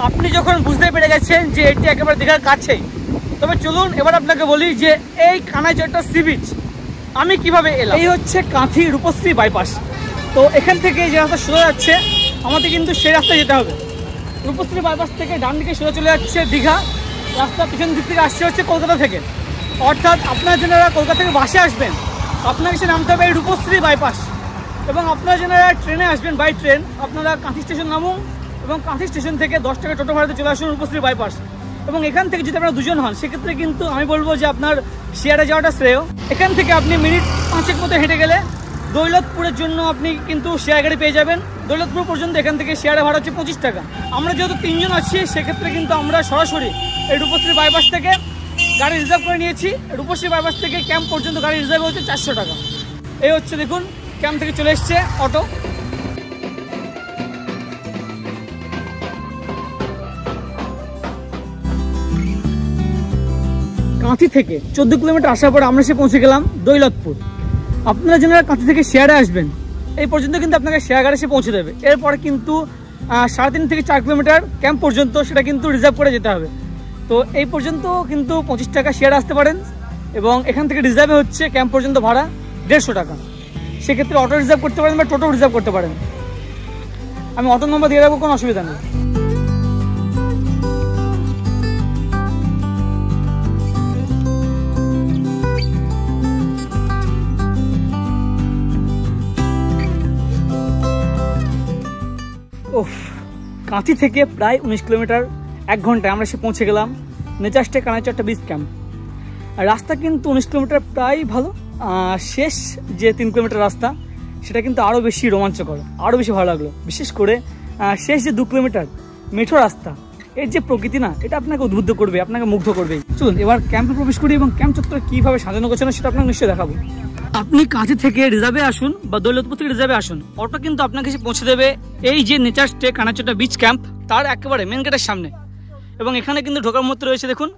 আপনি যখন বুঝতে পেরে গেছেন যে এটি একেবারে দীঘার কাছেই, তবে চলুন এবার আপনাকে বলি যে এই কানাইচট্টা সি বিচ আমি কিভাবে এলাম। এই হচ্ছে কাঁথি রূপশ্রী বাইপাস। তো এখান থেকে যে রাস্তা সোজা যাচ্ছে আমাদের কিন্তু সেই রাস্তায় যেতে হবে। রূপশ্রী বাইপাস থেকে ডান দিকে সোজা চলে যাচ্ছে দীঘা, রাস্তা পিছন দিক থেকে আসছে হচ্ছে কলকাতা থেকে। অর্থাৎ আপনারা যারা কলকাতা থেকে বাসে আসবেন আপনাকে সে নামতে হবে এই রূপশ্রী বাইপাস, এবং আপনারা যারা ট্রেনে আসবেন বাই ট্রেন আপনারা কাঁথি স্টেশন নামুন এবং কাঁথি স্টেশন থেকে 10 টাকা টোটো ভাড়াতে চলে আসুন রূপশ্রী বাইপাস। এবং এখান থেকে যদি আপনারা দুজন হন সেক্ষেত্রে কিন্তু আমি বলবো যে আপনার শেয়ারে যাওয়াটা শ্রেয়। এখান থেকে আপনি মিনিট 5 মতো হেঁটে গেলে দৌলতপুরের জন্য আপনি কিন্তু শেয়ার গাড়ি পেয়ে যাবেন। দৌলতপুর পর্যন্ত এখান থেকে শেয়ারে ভাড়া হচ্ছে 25 টাকা। আমরা যেহেতু 3 জন আছি সেক্ষেত্রে কিন্তু আমরা সরাসরি এই রূপশ্রী বাইপাস থেকে গাড়ি রিজার্ভ করে নিয়েছি। রূপশ্রী বাইপাস থেকে ক্যাম্প পর্যন্ত গাড়ি রিজার্ভ হচ্ছে 400 টাকা। এই হচ্ছে দেখুন ক্যাম্প থেকে চলে এসছে অটো। কাঁথি থেকে 14 কিলোমিটার আসার পর আমরা এসে পৌঁছে গেলাম দৌলতপুর। আপনারা যারা কাঁথি থেকে শেয়ারে আসবেন এই পর্যন্ত কিন্তু আপনাকে শেয়ার গাড়ি এসে পৌঁছে দেবে। এরপর কিন্তু 3.5 থেকে 4 কিলোমিটার ক্যাম্প পর্যন্ত সেটা কিন্তু রিজার্ভ করে যেতে হবে। তো এই পর্যন্ত কিন্তু 25 টাকা শেয়ারে আসতে পারেন, এবং এখান থেকে রিজার্ভে হচ্ছে ক্যাম্প পর্যন্ত ভাড়া 150 টাকা। সেক্ষেত্রে অটো রিজার্ভ করতে পারেন বা টোটো রিজার্ভ করতে পারেন। আমি অটো নম্বর দিয়ে রাখবো, কোনো অসুবিধা নেই। কাঁথি থেকে প্রায় 19 কিলোমিটার 1 ঘন্টায় আমরা এসে পৌঁছে গেলাম নেচারস্টে কানাইচট্টা বিচ ক্যাম্প। রাস্তা কিন্তু 19 কিলোমিটার প্রায় ভালো, শেষ যে 3 কিলোমিটার রাস্তা সেটা কিন্তু আরও বেশি রোমাঞ্চকর, আরও বেশি ভালো লাগলো। বিশেষ করে শেষ যে 2 কিলোমিটার মেঠো রাস্তা, এর যে প্রকৃতি না এটা আপনাকে উদ্বুদ্ধ করবে, আপনাকে মুগ্ধ করবে। চলুন এবার ক্যাম্পে প্রবেশ করি এবং ক্যাম্প চত্বরে কীভাবে সাজানো গোছানো সেটা আপনাকে নিশ্চয়ই দেখাবো। আপনি কাঁথি থেকে রিজার্ভে আসুন বা দৌলতপুর থেকে রিজার্ভে আসুন, অটো কিন্তু আপনাকে এসে পৌঁছে দেবে এই যে নেচারস্টে কানাইচট্টা বিচ ক্যাম্প তার একেবারে মেন গেটের সামনে। এবং এখানে কিন্তু ঢোকার মধ্যে রয়েছে দেখুন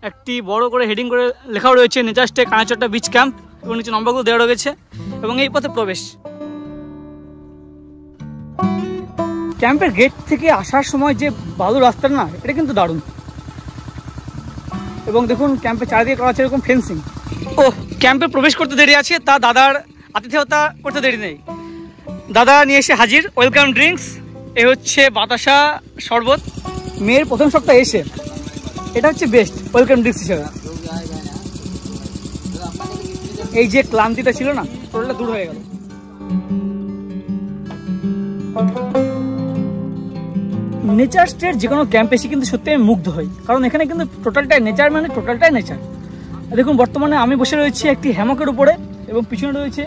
একটি বড় করে হেডিং করে লেখাও রয়েছে নেচারস্টে কানাইচট্টা বিচ ক্যাম্প, এবং নিচে নম্বরগুলো দেওয়া রয়েছে এবং এই পথে প্রবেশ। ক্যাম্পের গেট থেকে আসার সময় যে বালু রাস্তার না এটা কিন্তু দারুণ। এবং দেখুন ক্যাম্পে চারিদিকে করা আছে এরকম ফেন্সিং। ও ক্যাম্পে প্রবেশ করতে দেরি আছে, তা দাদার আতিথেয়তা করতে দেরি নেই। দাদা নিয়ে এসে হাজির ওয়েলকাম ড্রিঙ্কস। এ হচ্ছে বাতাসা শরবত। মেয়ের প্রথম সপ্তাহে এসে এটা হচ্ছে বেস্ট ওয়েলকাম ড্রিঙ্কস হিসেবে। এই যে ক্লান্তিটা ছিল না টোটালটা দূর হয়ে গেল। নেচারস্টের যে কোনো ক্যাম্প এসে কিন্তু সত্যি আমি মুগ্ধ হই, কারণ এখানে কিন্তু টোটালটাই নেচার, মানে টোটালটাই নেচার। দেখুন বর্তমানে আমি বসে রয়েছি একটি হ্যামকের উপরে এবং পিছনে রয়েছে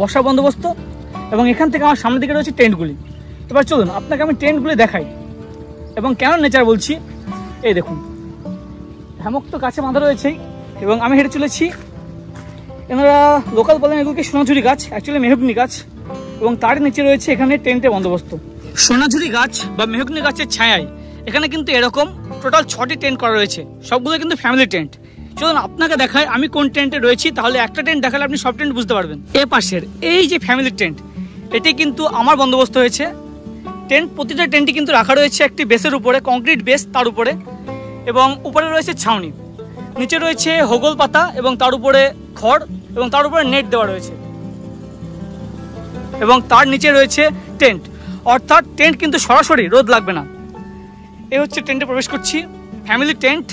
বসার বন্দোবস্ত, এবং এখান থেকে আমার সামনের দিকে রয়েছে টেন্টগুলি। এবার চলুন আপনাকে আমি টেন্টগুলি দেখাই এবং কেন নেচার বলছি। এই দেখুন হ্যামক তো কাছে বাঁধা রয়েছেই, এবং আমি হেঁটে চলেছি। এনারা লোকাল বলেন এগুলোকে সোনাঝুরি গাছ, অ্যাকচুয়ালি মেহগনি গাছ, এবং তার নিচে রয়েছে এখানে টেন্টের বন্দোবস্ত। সোনাঝুরি গাছ বা মেহগনি গাছের ছায়ায় এখানে কিন্তু এরকম টোটাল 6টি টেন্ট করা রয়েছে, সবগুলো কিন্তু ফ্যামিলি টেন্ট। চলুন আপনাকে দেখাই আমি কোন টেন্টে রয়েছি, তাহলে একটা টেন্ট দেখালে আপনি সব টেন্ট বুঝতে পারবেন। এ পাশের এই যে ফ্যামিলি টেন্ট এটি কিন্তু আমার বন্দোবস্ত হয়েছে। টেন্ট প্রতিটা টেন্টই কিন্তু রাখা রয়েছে একটি বেসের উপরে, কংক্রিট বেস তার উপরে, এবং উপরে রয়েছে ছাউনি, নিচে রয়েছে হোগল পাতা এবং তার উপরে খড়, এবং তার উপরে নেট দেওয়া রয়েছে, এবং তার নিচে রয়েছে টেন্ট। অর্থাৎ টেন্ট কিন্তু সরাসরি রোদ লাগবে না। এই হচ্ছে টেন্টে প্রবেশ করছি, ফ্যামিলি টেন্ট।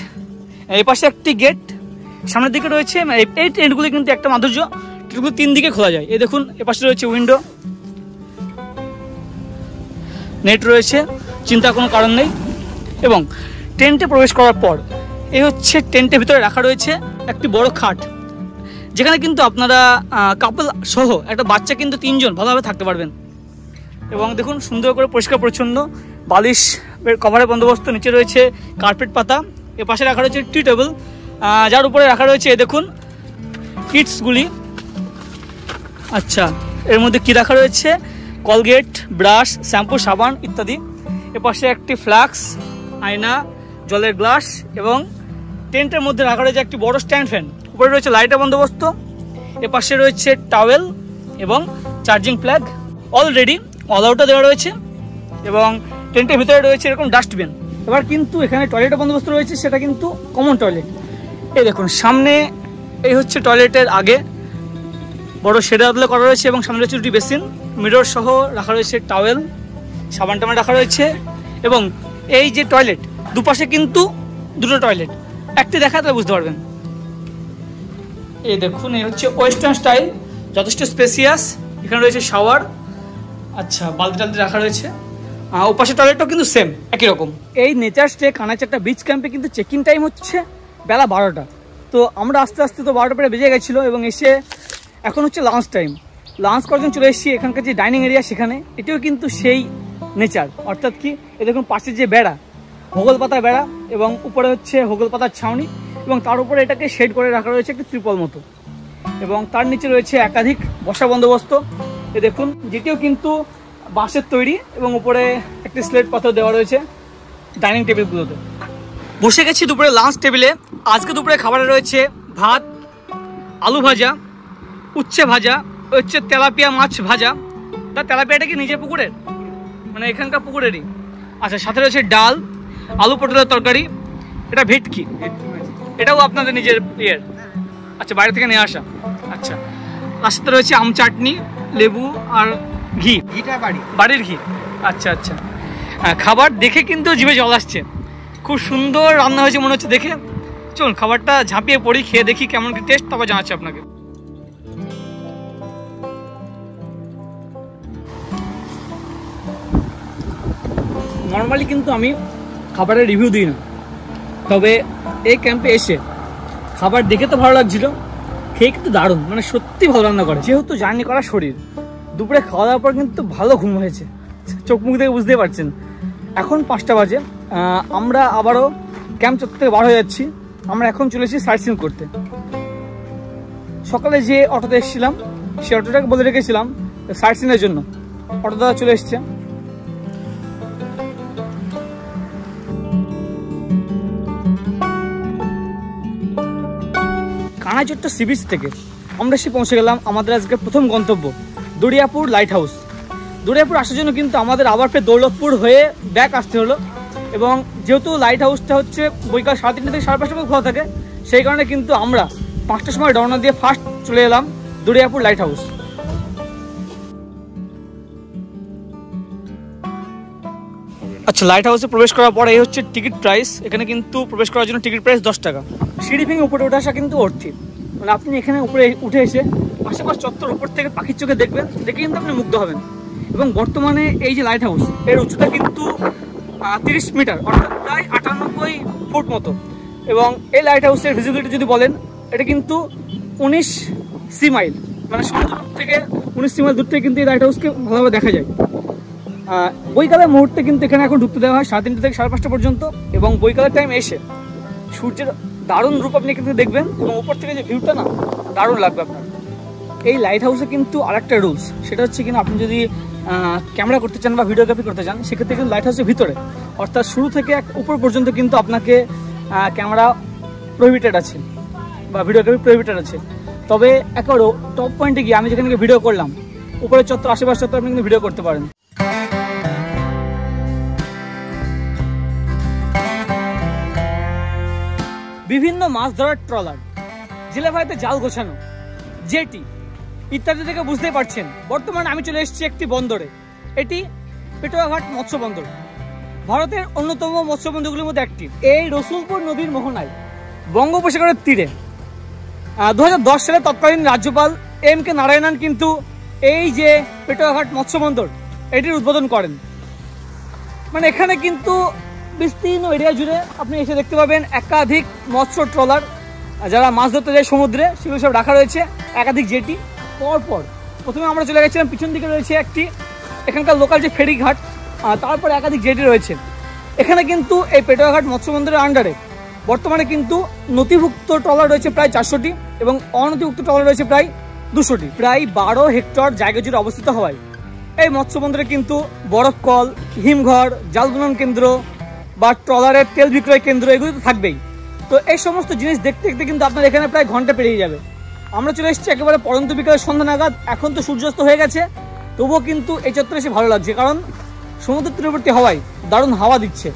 এই পাশে একটি গেট, সামনের দিকে রয়েছে এই টেন্টগুলি কিন্তু একটা মাধুর্য, টেন্টগুলো 3 দিকে খোলা যায়। এই দেখুন এ পাশে রয়েছে উইন্ডো, নেট রয়েছে, চিন্তার কোনো কারণ নেই। এবং টেন্টে প্রবেশ করার পর এই হচ্ছে টেন্টের ভিতরে রাখা রয়েছে একটি বড় খাট, যেখানে কিন্তু আপনারা কাপল সহ একটা বাচ্চা কিন্তু 3 জন ভালোভাবে থাকতে পারবেন। এবং দেখুন সুন্দর করে পরিষ্কার পরিচ্ছন্ন বালিশ কভারের বন্দোবস্ত, নিচে রয়েছে কার্পেট পাতা, এ পাশে রাখা রয়েছে টি টেবিল, যার উপরে রাখা রয়েছে এ দেখুন কিটসগুলি। আচ্ছা এর মধ্যে কি রাখা রয়েছে, কলগেট, ব্রাশ, শ্যাম্পু, সাবান ইত্যাদি। এ পাশে একটি ফ্লাক্স, আয়না, জলের গ্লাস, এবং টেন্টের মধ্যে রাখা রয়েছে একটি বড় স্ট্যান্ড ফ্যান, উপরে রয়েছে লাইটের বন্দোবস্ত। এ পাশে রয়েছে টাওয়েল এবং চার্জিং প্লাগ, অলরেডি অল আউটটা দেওয়া রয়েছে। এবং টেন্টের ভিতরে রয়েছে এরকম ডাস্টবিন, এবার কিন্তু এখানে টয়লেটের বন্দোবস্ত রয়েছে, সেটা কিন্তু কমন টয়লেট। এই দেখুন সামনে এই হচ্ছে টয়লেটের আগে বড় শেডে আদলে করা রয়েছে এবং সামনে রয়েছে দুটি বেসিন, মিরর সহ রাখা রয়েছে টাওয়েল, সাবান টাবান রাখা রয়েছে। এবং এই যে টয়লেট, দুপাশে কিন্তু দুটো টয়লেট, একটি দেখা তাহলে বুঝতে পারবেন। এই দেখুন এই হচ্ছে ওয়েস্টার্ন স্টাইল, যথেষ্ট স্পেসিয়াস। এখানে রয়েছে শাওয়ার, আচ্ছা বালতি টালতি রাখা রয়েছে। ওপাশে টয়লেটটাও কিন্তু সেম একই রকম। এই নেচার স্টে কানাইচাট্টা বিচ ক্যাম্পে কিন্তু চেক ইন টাইম হচ্ছে বেলা 12টা। তো আমরা আস্তে আস্তে তো 12টা পরে বেজে গেছিলো এবং এসে এখন হচ্ছে লাঞ্চ টাইম। লাঞ্চ করার জন্য চলে এসেছি এখানকার যে ডাইনিং এরিয়া সেখানে। এটিও কিন্তু সেই নেচার, অর্থাৎ কি এ দেখুন পাশে যে বেড়া, হোগল পাতার বেড়া এবং উপরে হচ্ছে হোগল পাতার ছাউনি এবং তার উপরে এটাকে শেড করে রাখা রয়েছে একটি ত্রিপল মতো এবং তার নিচে রয়েছে একাধিক বসা বন্দোবস্ত। এ দেখুন যেটিও কিন্তু বাঁশের তৈরি এবং উপরে একটি স্লেট পাথর দেওয়া রয়েছে ডাইনিং টেবিলগুলোতে। বসে গেছি দুপুরে লাঞ্চ টেবিলে। আজকে দুপুরে খাবারে রয়েছে ভাত, আলু ভাজা, উচ্ছে ভাজা, হচ্ছে তেলাপিয়া মাছ ভাজা। তার তেলাপিয়াটা কি নিজের পুকুরের, মানে এখানকার পুকুরেরই? আচ্ছা, সাথে রয়েছে ডাল, আলু পটলের তরকারি, এটা ভেটকি, এটাও আপনাদের নিজের ইয়ের? আচ্ছা, বাইরে থেকে নিয়ে আসা। আচ্ছা, তার সাথে রয়েছে আম চাটনি, লেবু আর ঘি, বাড়ির ঘি। আচ্ছা আচ্ছা, খাবার দেখে কিন্তু জিভে জল আসছে, খুব সুন্দর রান্না হয়েছে মনে হচ্ছে দেখে। চলুন খাবারটা ঝাঁপিয়ে পড়ি, খেয়ে দেখি কেমন কি টেস্ট, তারপর জানাচ্ছি আপনাকে। নর্মালি কিন্তু আমি খাবারের রিভিউ দিই না, তবে এই ক্যাম্পে এসে খাবার দেখে তো ভালো লাগছিল, খেয়ে কিন্তু দারুণ, মানে সত্যি ভালো রান্না করে। যেহেতু জার্নি করা শরীর, দুপুরে খাওয়া দাওয়ার পর কিন্তু ভালো ঘুম হয়েছে, চোখ মুখ থেকে বুঝতেই পারছেন। এখন 5টা বাজে, আমরা আবারও ক্যাম্প চত্বর থেকে বার হয়ে যাচ্ছি। আমরা এখন চলেছি সাইট সিন করতে। সকালে যে অটোতে এসেছিলাম সেই অটোটাকে বলে রেখেছিলাম সাইট সিনের জন্য, অটো দাদা চলে এসছে। কানাইচট্টা সি বিচ থেকে আমরা এসে পৌঁছে গেলাম আমাদের আজকে প্রথম গন্তব্য দরিয়াপুর লাইট হাউস। দরিয়াপুর আসার জন্য কিন্তু আমাদের আবার ফের দৌলতপুর হয়ে ব্যাক আসতে হলো এবং যেহেতু লাইট হাউসটা হচ্ছে বৈকাল 3:30 থেকে 5:30 খোলা থাকে, সেই কারণে কিন্তু আমরা 5টার সময় রওনা দিয়ে ফার্স্ট চলে এলাম দরিয়াপুর লাইট হাউস। আচ্ছা, লাইট হাউসে প্রবেশ করার পরে এই হচ্ছে টিকিট প্রাইস। এখানে কিন্তু প্রবেশ করার জন্য টিকিট প্রাইস 10 টাকা। সিঁড়ি ভেঙে উপরে উঠে আসা কিন্তু অর্থী, মানে আপনি এখানে উপরে উঠে এসে আশেপাশ চত্বর উপর থেকে পাখির চোখে দেখবেন, দেখে কিন্তু আপনি মুগ্ধ হবেন। এবং বর্তমানে এই যে লাইট হাউস, এর উচ্চতা কিন্তু 30 মিটার, অর্থাৎ প্রায় 98 ফুট মতো। এবং এই লাইট হাউসের ভিজিবিলিটি যদি বলেন, এটা কিন্তু 19 সি মাইল, মানে সমুদ্র থেকে 19 সি মাইল দূর থেকে কিন্তু এই লাইট হাউসকে ভালোভাবে দেখা যায়। বৈকালের মুহূর্তে কিন্তু এখানে এখন ঢুকতে দেওয়া হয় 3:30 থেকে 5:30 পর্যন্ত। এবং বৈকালের টাইম এসে সূর্যের দারুণ রূপ আপনি কিন্তু দেখবেন এবং উপর থেকে যে ভিউটা না, দারুণ লাগবে আপনার। এই লাইট হাউসে কিন্তু আরেকটা রুলস, সেটা হচ্ছে কিনা আপনি যদি ক্যামেরা করতে চান বা ভিডিওগ্রাফি করতে চান, সেক্ষেত্রে কিন্তু লাইট হাউসের ভিতরে, অর্থাৎ শুরু থেকে উপর পর্যন্ত কিন্তু আপনাকে ক্যামেরা প্রহিবিটেড আছে বা ভিডিওগ্রাফি প্রহিবিটেড আছে। তবে একেবারে টপ পয়েন্টে গিয়ে আমি যেখানে ভিডিও করলাম, উপরের চত্বর আশেপাশ চত্বর আপনি কিন্তু ভিডিও করতে পারেন। বিভিন্ন মাছ ধরার ট্রলার, জেলে ভাইতে জাল গোছানো, জেটি ইত্যাদি থেকে বুঝতেই পারছেন বর্তমানে আমি চলে এসেছি একটি বন্দরে। এটি পেটুয়াঘাট মৎস্য বন্দর, ভারতের অন্যতম মৎস্য বন্দরগুলির মধ্যে একটি। এই রসুলপুর নদীর মোহনায় বঙ্গোপসাগরের তীরে 2010 সালে তৎকালীন রাজ্যপাল M.K. নারায়ণন কিন্তু এই যে পেটুয়াঘাট মৎস্য বন্দর, এটির উদ্বোধন করেন। মানে এখানে কিন্তু বিস্তীর্ণ এরিয়া জুড়ে আপনি এসে দেখতে পাবেন একাধিক মৎস্য ট্রলার, যারা মাছ ধরতে যায় সমুদ্রে, সেগুলো সব রাখা রয়েছে, একাধিক জেটি। পরপর প্রথমে আমরা চলে গেছিলাম, পিছন দিকে রয়েছে একটি এখানকার লোকাল যে ফেরিঘাট, তারপরে একাধিক জেটি রয়েছে। এখানে কিন্তু এই পেটুয়াঘাট মৎস্য বন্দরের আন্ডারে বর্তমানে কিন্তু নথিভুক্ত ট্রলার রয়েছে প্রায় 400টি এবং অনথিভুক্ত ট্রলার রয়েছে প্রায় 200টি। প্রায় 12 হেক্টর জায়গা জুড়ে অবস্থিত হওয়ায় এই মৎস্য বন্দরে কিন্তু বরফ কল, হিমঘর, জাল বুনন কেন্দ্র বা ট্রলারের তেল বিক্রয় কেন্দ্র এগুলো তো থাকবেই। তো এই সমস্ত জিনিস দেখতে দেখতে কিন্তু আপনার এখানে প্রায় ঘন্টা পেরিয়ে যাবে। আমরা চলে এসেছি একেবারে পরন্ত বিকালের সন্ধ্যা নাগাদ। এখন তো সূর্যাস্ত হয়ে গেছে, তবুও কিন্তু এই চত্বরে এসে ভালো লাগছে, কারণ সমুদ্র তীরবর্তী হওয়ায় দারুণ হাওয়া দিচ্ছে।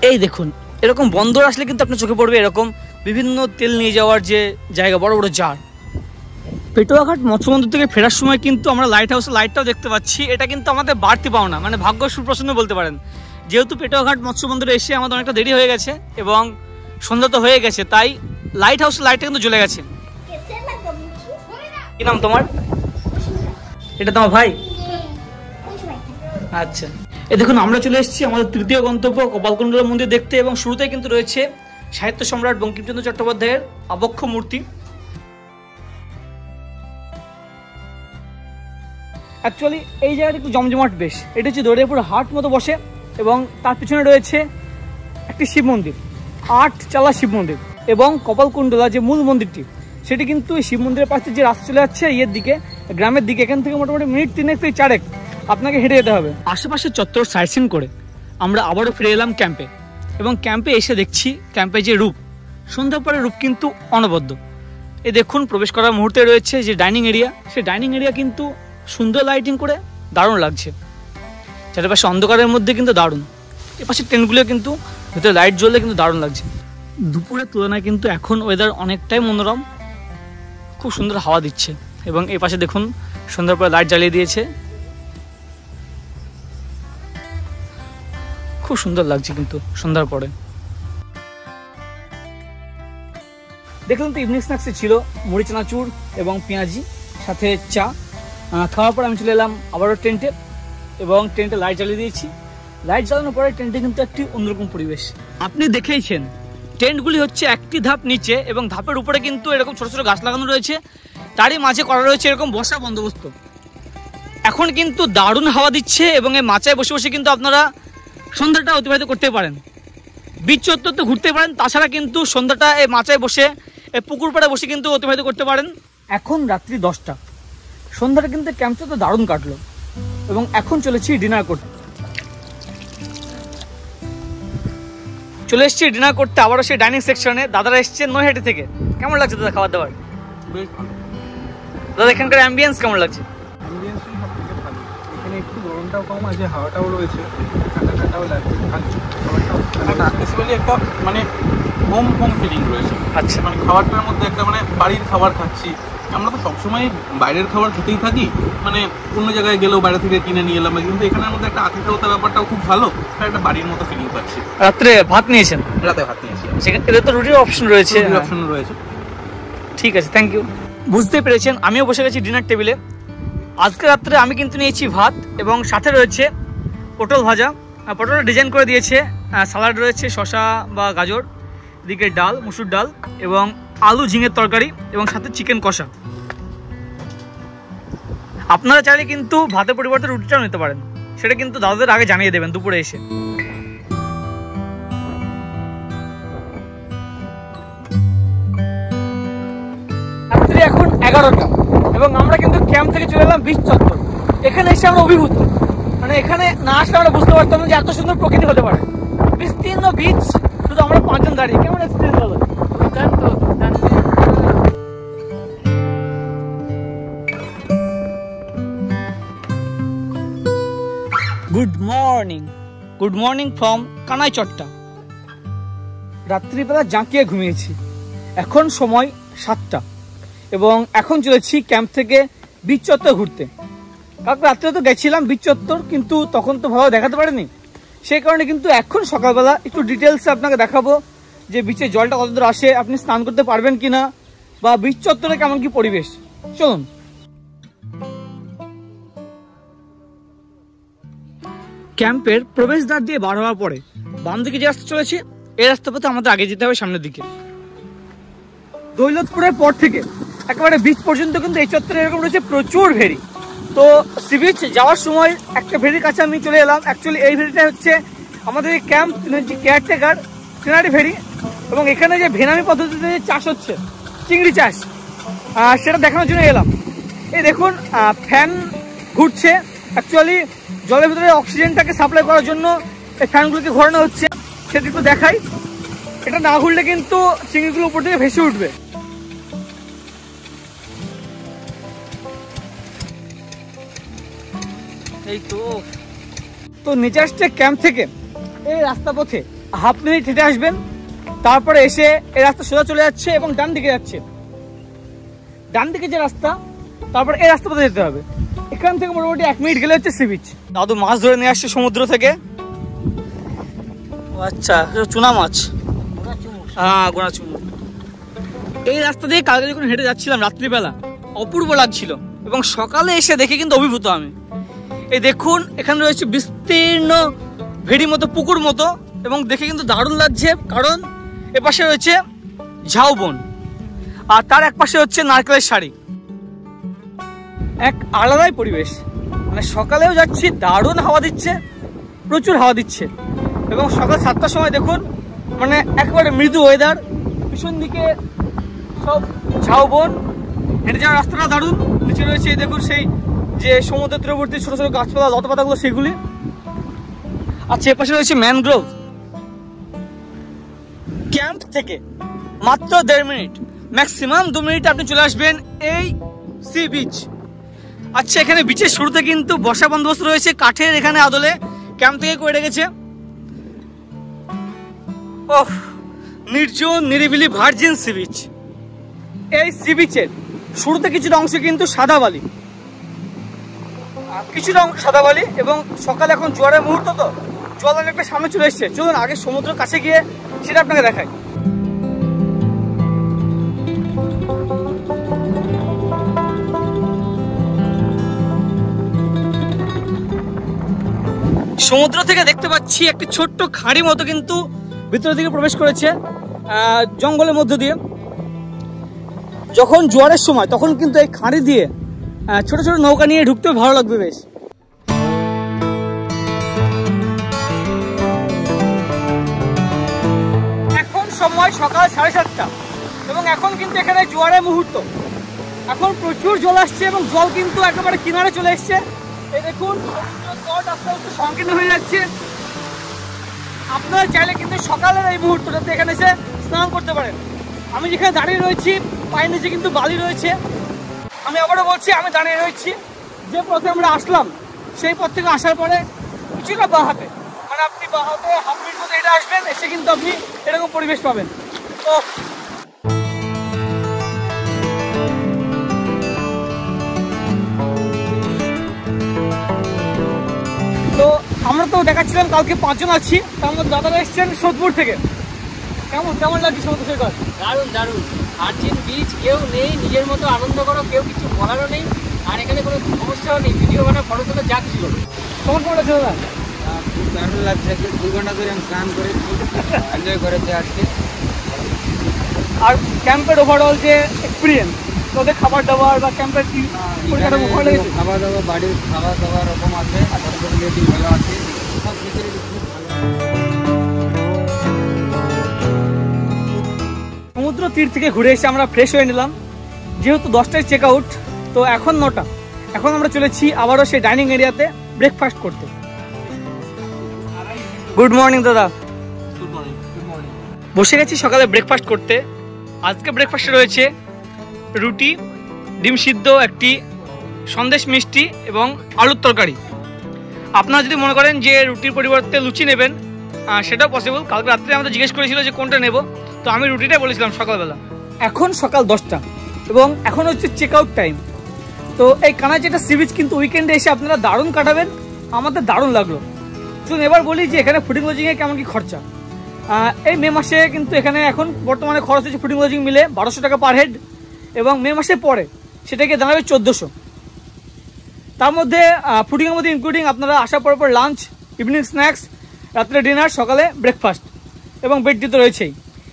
এই দেখুন, এরকম বন্দর আসলে কিন্তু আপনার চোখে পড়বে এরকম বিভিন্ন তেল নিয়ে যাওয়ার যে জায়গা, বড় বড় জার। পেটুয়াঘাট মৎস্য বন্দর থেকে ফেরার সময় কিন্তু আমরা লাইট হাউসের লাইটটাও দেখতে পাচ্ছি। এটা কিন্তু আমাদের বাড়তি পাওনা, মানে ভাগ্য সুপ্রসন্ন বলতে পারেন। যেহেতু পেটুয়াঘাট মৎস্য বন্দরে এসে আমাদের অনেকটা দেরি হয়ে গেছে এবং সন্ধ্যা তো হয়ে গেছে, তাই লাইট হাউসের লাইটটা কিন্তু জ্বলে গেছে। কি নাম তোমার? এটা তোমার ভাই? আচ্ছা, এই দেখুন আমরা চলে এসেছি আমাদের তৃতীয় গন্তব্য কপালকুণ্ডলা মন্দির দেখতে, এবং শুরুতেই কিন্তু রয়েছে সাহিত্য সম্রাট বঙ্কিমচন্দ্র চট্টোপাধ্যায়ের আবক্ষ মূর্তি। অ্যাকচুয়ালি এই জায়গাটা একটু জমজমাট বেশ। এটা হচ্ছে দরিয়াপুর হাট মতো বসে, এবং তার পিছনে রয়েছে একটি শিব মন্দির, 8 চালা শিব মন্দির। এবং কপালকুণ্ডলা যে মূল মন্দিরটি, সেটি কিন্তু এই শিব মন্দিরের পাশে যে রাস্তা চলে যাচ্ছে ইয়ের দিকে, গ্রামের দিকে, এখান থেকে মোটামুটি মিনিট 3 থেকে 4 আপনাকে হেঁটে যেতে হবে। আশেপাশে চত্বর সাইট সিন করে আমরা আবারও ফিরে এলাম ক্যাম্পে, এবং ক্যাম্পে এসে দেখছি ক্যাম্পে যে রূপ, সন্ধ্যার পরে রূপ কিন্তু অনবদ্য। এই দেখুন প্রবেশ করার মুহূর্তে রয়েছে যে ডাইনিং এরিয়া, সেই ডাইনিং এরিয়া কিন্তু সুন্দর লাইটিং করে দারুণ লাগছে। চারিপাশে অন্ধকারের মধ্যে কিন্তু দারুণ। এপাশে টেন্টগুলো কিন্তু ভেতরে লাইট জ্বললে কিন্তু দারুণ লাগছে। দুপুরের তুলনায় কিন্তু এখন ওয়েদার অনেকটাই মনোরম, খুব সুন্দর হাওয়া দিচ্ছে। এবং এই পাশে দেখুন সন্ধ্যার পরে লাইট জ্বালিয়ে দিয়েছে, খুব সুন্দর লাগছে কিন্তু সন্ধ্যার পরে। দেখলাম তো ইভিনিং স্ন্যাক্সে ছিল মুড়ি চানাচুর এবং পেঁয়াজি, সাথে চা। খাওয়ার পর আমি চলে এলাম আবারও টেন্টে, এবং টেন্টে লাইট জ্বালিয়ে দিয়েছি। লাইট জ্বালানোর পরে টেন্টে কিন্তু একটি অন্যরকম পরিবেশ। আপনি দেখেইছেন টেন্টগুলি হচ্ছে একটি ধাপ নিচে, এবং ধাপের উপরে কিন্তু এরকম ছোট ছোট গাছ লাগানো রয়েছে, তারই মাঝে করা রয়েছে এরকম বসার বন্দোবস্ত। এখন কিন্তু দারুণ হাওয়া দিচ্ছে, এবং এই মাচায় বসে বসে কিন্তু আপনারা সন্ধ্যাটা অতিবাহিত করতে পারেন। বিচ চত্বর তো ঘুরতে পারেন, তাছাড়া কিন্তু সন্ধ্যাটা এই মাচায় বসে, এই পুকুর পাড়ে বসে কিন্তু অতিবাহিত করতে পারেন। এখন রাত্রি 10টা, সন্ধ্যাটা কিন্তু ক্যাম্পটা তো দারুণ কাটলো, এবং এখন চলেছি ডিনার করতে। চলে এসেছি ডিনার করতে আবারও সেই ডাইনিং সেকশনে। দাদারা এসছেন নৈহাটি থেকে। কেমন লাগছে দাদা খাবার দাবার? বেশ ভালো দাদা, এখানকার অ্যাম্বিয়েন্স কেমন লাগছে? অ্যাম্বিয়েন্সই সব থেকে ভালো। এখানে একটু গরমটাও কম আছে, হাওয়াটাও রয়েছে, ঠান্ডা ঠান্ডাও লাগছে, ভালো খাবারটাও বেসিক্যালি একটা মানে হোম ফিলিং রয়েছে। আচ্ছা, মানে খাবারটার মধ্যে একটা মানে বাড়ির খাবার খাচ্ছি। আমরা তো সবসময় বাইরের খাবার খেতেই থাকি, মানে অন্য জায়গায় গেলেও বাইরে থেকে কিনে নিয়ে এলাম, কিন্তু এখানের মধ্যে একটা আতিথেয়তা ব্যাপারটাও খুব ভালো, একটা বাড়ির মতো ফিলিং পাচ্ছি। রাত্রে ভাত নিয়েছেন? রাতে ভাত নিয়েছি। সেক্ষেত্রে তো রুটির অপশন রয়েছে। ঠিক আছে, থ্যাংক ইউ। বুঝতে পেরেছেন, আমিও বসে গেছি ডিনার টেবিলে। আজকে রাত্রে আমি কিন্তু নিয়েছি ভাত, এবং সাথে রয়েছে পটল ভাজা। পটলটা ডিজাইন করে দিয়েছে, স্যালাড রয়েছে, শসা বা গাজর, এদিকে ডাল, মুসুর ডাল, এবং আলু ঝিঙের তরকারি, এবং সাথে চিকেন কষা। আপনারা চাইলে কিন্তু ভাতের পরিবর্তে রুটিটাও নিতে পারেন, সেটা কিন্তু দাদাদের আগে জানিয়ে দেবেন দুপুরে এসে। রাত্রি এখন 11টা, এবং আমরা কিন্তু ক্যাম্প থেকে চলে এলাম বিচ চত্বর। এখানে এসে আমরা অভিভূত, মানে এখানে না আসলে আমরা বুঝতে পারতাম না যে এত সুন্দর প্রকৃতি হতে পারে। বিস্তীর্ণ বিচ, শুধু আমরা 5 জন দাঁড়িয়ে। কেমন এক্সপিরিয়েন্স হলো? Good morning from Kanaichatta. রাত্রিবেলা জাঁকিয়ে ঘুমিয়েছি। এখন সময় 7টা, এবং এখন চলেছি ক্যাম্প থেকে বিচ চত্বর ঘুরতে। কারণ রাত্রে তো গেছিলাম বিচ চত্বর, কিন্তু তখন তো ভালো দেখাতে পারিনি, সেই কারণে কিন্তু এখন সকালবেলা একটু ডিটেলসে আপনাকে দেখাবো যে বিচের জলটা কত দূর আসে, আপনি স্নান করতে পারবেন কিনা, বা বিচ চত্বরে কেমন কি পরিবেশ। চলুন। ক্যাম্পের প্রবেশদ্বার দিয়ে বার হওয়ার পরে বাম দিকে যে রাস্তা চলেছে, এই রাস্তা পথে আমাদের আগে যেতে হবে সামনের দিকে। দৌলতপুরের পর থেকে একেবারে বিচ পর্যন্ত কিন্তু এই চত্বরে এরকম রয়েছে প্রচুর ভেড়ি। তো সি বিচ যাওয়ার সময় একটা ভেড়ির কাছে আমি চলে এলাম। অ্যাকচুয়ালি এই ভেড়িটা হচ্ছে আমাদের এই ক্যাম্প কেয়ারটেকার তেনারি ভেড়ি, এবং এখানে যে ভেনামি পদ্ধতিতে চাষ হচ্ছে চিংড়ি চাষ, সেটা দেখানোর জন্য এলাম। এই দেখুন ফ্যান ঘুরছে। অ্যাকচুয়ালি জলের ভিতরে অক্সিজেনটাকে সাপ্লাই করার জন্য এই ফ্যানগুলোকে ঘোরানো হচ্ছে, সেটা একটু দেখাই। এটা না ঘুরলে কিন্তু চিংড়িগুলো উপর থেকে ভেসে উঠবে। এই তো নেচার স্টে ক্যাম্প থেকে এই রাস্তা পথে হাফ মিনিট হেঁটে আসবেন, তারপরে এসে এই রাস্তা সোজা চলে যাচ্ছে এবং ডান দিকে যাচ্ছে। ডান দিকে যে রাস্তা, তারপর এই রাস্তা পথে যেতে হবে। এখান থেকে মোটামুটি 1 মিনিট গেলে হচ্ছে সি বিচ। দাদু মাছ ধরে নিয়ে আসছে সমুদ্র থেকে। আচ্ছা, চুনা মাছ, হ্যাঁ গোড়া চুমুর। এই রাস্তা দিয়ে কালকে যখন হেঁটে যাচ্ছিলাম রাত্রিবেলা, অপূর্ব লাগছিল এবং সকালে এসে দেখে কিন্তু অভিভূত আমি। এই দেখুন, এখানে রয়েছে বিস্তীর্ণ ভেড়ি মতো পুকুর মতো এবং দেখে কিন্তু দারুণ লাগছে, কারণ এপাশে রয়েছে ঝাউবন আর তার এক পাশে হচ্ছে নারকেলের শাড়ি। এক আলাদাই পরিবেশ, মানে সকালেও যাচ্ছি, দারুণ হাওয়া দিচ্ছে, প্রচুর হাওয়া দিচ্ছে এবং সকাল 7টার সময় দেখুন মানে একেবারে মৃদু ওয়েদার, পিছন দিকে সব ঝাউবন, হেঁটে যাওয়ার রাস্তাটা দারুণ। নিচে রয়েছে দেখুন সেই যে সমুদ্র তীরবর্তী ছোট ছোট গাছপালা, লতাপাতাগুলো সেগুলি। আচ্ছা, এপাশে রয়েছে ম্যানগ্রোভ। ক্যাম্প থেকে মাত্র 1.5 মিনিট, ম্যাক্সিমাম 2 মিনিটে আপনি চলে আসবেন এই সি বিচ। আচ্ছা, এখানে বিচের শুরুতে কিন্তু বসা বন্দোবস্ত রয়েছে কাঠের, এখানে আদলে ক্যাম্প থেকে করে রেখেছে। ওহ, নির্জন নিরিবিলি ভার্জিন সি বিচ। এই সি বিচের শুরুতে কিছুটা অংশ কিন্তু সাদা বালি, কিছুটা অংশ সাদা বালি এবং সকালে এখন জোয়ারের মুহূর্ত, তো জল অনেকটা সামনে চলে এসছে। চলুন আগে সমুদ্রের কাছে গিয়ে সেটা আপনাকে দেখাই। সমুদ্র থেকে দেখতে পাচ্ছি একটি ছোট্ট খাঁড়ি মতো কিন্তু ভিতরের দিকে প্রবেশ করেছে জঙ্গলের মধ্য দিয়ে। যখন জোয়ারের সময় তখন কিন্তু এই খাঁড়ি দিয়ে ছোট ছোট নৌকা নিয়ে ঢুকতে ভালো লাগবে বেশ। এখন সময় সকাল 7:30 এবং এখন কিন্তু এখানে জোয়ারের মুহূর্ত। এখন প্রচুর জল আসছে এবং জল কিন্তু একেবারে কিনারে চলে এসছে। এই দেখুন, সংকীর্ণ হয়ে যাচ্ছে। আপনারা চাইলে কিন্তু সকালের এই মুহূর্তটাতে এখানে এসে স্নান করতে পারেন। আমি যেখানে দাঁড়িয়ে রয়েছি পায়ের নিচে কিন্তু বালি রয়েছে। আমি আবারও বলছি, আমি দাঁড়িয়ে রয়েছি যে পথে আমরা আসলাম সেই পথ থেকে আসার পরে কিছুটা বাঁ হাতে, মানে আপনি বাঁ হাতে হাফ মিনিট মতো এটা আসবেন, এসে কিন্তু আপনি এরকম পরিবেশ পাবেন। তো আমরা তো দেখাচ্ছিলাম কালকে 5 জন আছি, তার মধ্যে দাদারা এসছেন সোদপুর থেকে। কেমন লাগছে সমুদ্র সৈকত? দারুণ দারুণ, ভার্জিন বিচ, কেউ নেই, নিজের মতো আনন্দ করো, কেউ কিছু বলারও নেই, আর এখানে কোনো সমস্যাও নেই, ভিডিও বানা ফটো তোলা যা কিছু করো। কেমন লাগছে দাদা? খুব দারুণ লাগছে, 2 ঘন্টা ধরে আমি স্নান করেছি, এনজয় করেছি আজকে। আর ক্যাম্পের ওভারঅল যে এক্সপিরিয়েন্স, তোদের খাবার দাবার বা ক্যাম্পের কি পরিকাঠামো ভালো লেগেছে? খাওয়া দাওয়া, বাড়ির খাওয়া দাওয়া রকম আছে, ফ্যাসিলিটি ভালো আছে, সব ফ্যাসিলিটি খুব ভালো। সমুদ্র তীর থেকে ঘুরে এসে আমরা ফ্রেশ হয়ে নিলাম। যেহেতু 10টায় চেক আউট, তো এখন 9টা। এখন আমরা চলেছি আবারও সেই ডাইনিং এরিয়াতে ব্রেকফাস্ট করতে। গুড মর্নিং দাদা। বসে গেছি সকালে ব্রেকফাস্ট করতে। আজকে ব্রেকফাস্টে রয়েছে রুটি, ডিম সিদ্ধ, একটি সন্দেশ মিষ্টি এবং আলুর তরকারি। আপনারা যদি মনে করেন যে রুটির পরিবর্তে লুচি নেবেন, সেটাও পসিবল। কালকে রাত্রে আমাদের জিজ্ঞেস করেছিল যে কোনটা নেব, তো আমি রুটিটাই বলেছিলাম সকালবেলা। এখন সকাল 10টা এবং এখন হচ্ছে চেক আউট টাইম। তো এই কানাইচাটা সি বিচ কিন্তু উইকেন্ডে এসে আপনারা দারুণ কাটাবেন, আমাদের দারুণ লাগলো। তো এবার বলি যে এখানে ফুডিং লজিংয়ে কেমন কি খরচা। এই মে মাসে কিন্তু এখানে এখন বর্তমানে খরচ হচ্ছে ফুডিং লজিং মিলে 1200 টাকা পার হেড, এবং মে মাসে পরে সেটাকে দাঁড়াবে 1400। তার মধ্যে ফুডিংয়ের মধ্যে ইনক্লুডিং আপনারা আসার পর লাঞ্চ, ইভিনিং স্ন্যাক্স, রাত্রে ডিনার, সকালে ব্রেকফাস্ট এবং বেড দিতে রয়েছেই।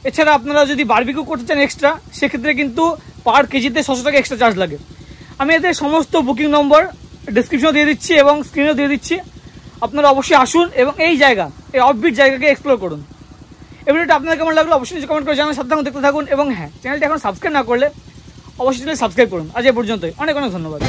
এছাড়া আপনারা যদি বারবিকিউ করতে চান এক্সট্রা, সেক্ষেত্রে কিন্তু পার কেজিতে 600 টাকা এক্সট্রা চার্জ লাগে। আমি এদের সমস্ত বুকিং নম্বর ডিসক্রিপশনে দিয়ে দিচ্ছি এবং স্ক্রিনেও দিয়ে দিচ্ছি। আপনারা অবশ্যই আসুন এবং এই জায়গা, এই অফবিট জায়গাকে এক্সপ্লোর করুন। এই ভিডিওটা আপনাদের কেমন লাগলো অবশ্যই কমেন্ট করে জানান, সাথে দেখতে থাকুন এবং হ্যাঁ, চ্যানেলটি এখন সাবস্ক্রাইব না করলে অবশ্যই সাবস্ক্রাইব করুন। আজ এ পর্যন্তই, অনেক অনেক ধন্যবাদ।